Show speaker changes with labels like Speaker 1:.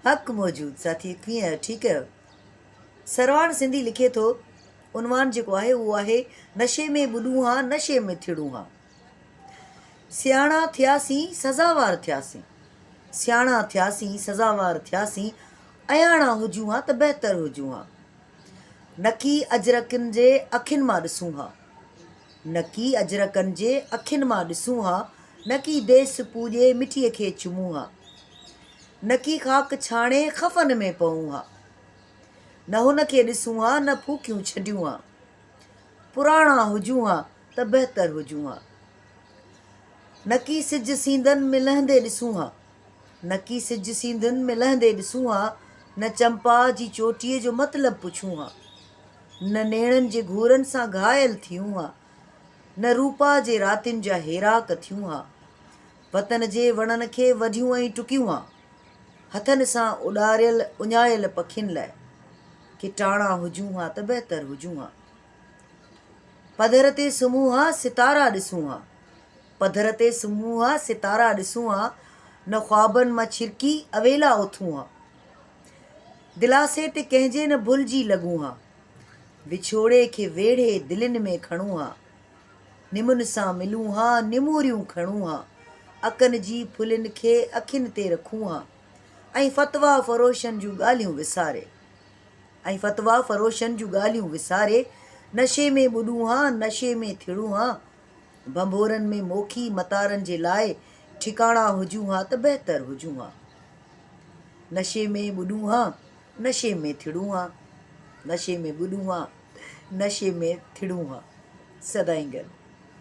Speaker 1: हक़ मौजूद साथी कीअं आहियो? ठीकु आहियो? सरवाण सिंधी लिखे थो, उनवान जेको आहे उहो आहे नशे में ॿुॾूं हा नशे में थिड़ूं हा। सियाणा थियासीं सज़ावार थियासीं, सियाणा थियासीं सज़ावार थियासीं, अयाणा हुजूं हा त बहितर हुजूं हा। नकी अजरकनि जे अखियुनि मां ॾिसूं हा, नकी अजरकनि जे अखियुनि मां ॾिसूं हा, नकी देस पूॼे मिठीअ खे चुमूं हा, नकी ख़ाक छाणे ख़फ़न में पऊं हा, न हुन खे ॾिसूं हा न फूकियूं छॾियूं हा, पुराणा हुजूं हा त बहितर हुजूं हा। नकी सिज सींदनि में लहंदे ॾिसूं हा, नकी सिज सींदनि में लहंदे ॾिसूं हा, न चंपा जी चोटीअ जो मतिलबु पुछूं हा, न नेणनि जे घूरनि सां घायल थियूं हा, न रूपा जे रातियुनि जा हेराक थियूं हा, वतन जे वणनि खे वढियूं ऐं टुकियूं हा, हथनि सां उॾारियल उञायल पखियुनि लाइ किटाणा हुजूं हा त बहितर हुजूं हा। पधर ते सुम्हूं हा सितारा ॾिसूं हा, पधर ते सुम्हूं हा सितारा ॾिसूं हा, न ख्वाबनि मां छिरकी अवेला उथूं हा, दिलासे ते कंहिंजे न भुलिजी लॻूं हा, विछोड़े खे वेढ़े दिलनि में खणूं हा, निमुनि सां मिलूं हा निमूरियूं खणूं हा, अकनि जी फुलियुनि खे अखियुनि ते रखूं हा, ऐं फ़तवा फ़रोशनि जूं ॻाल्हियूं विसारे, ऐं फ़तवा फ़रोशनि जूं ॻाल्हियूं विसारे, नशे में ॿुॾूं हा नशे में थिड़ूं हा, भंभोरनि में मोखी मतारनि जे लाइ ठिकाणा हुजूं हा त बहितर हुजूं हा। नशे में ॿुॾूं हा नशे में थिड़ूं हा, नशे में ॿुॾूं हा नशे में थिड़ूं हा। सदाईं गॾु।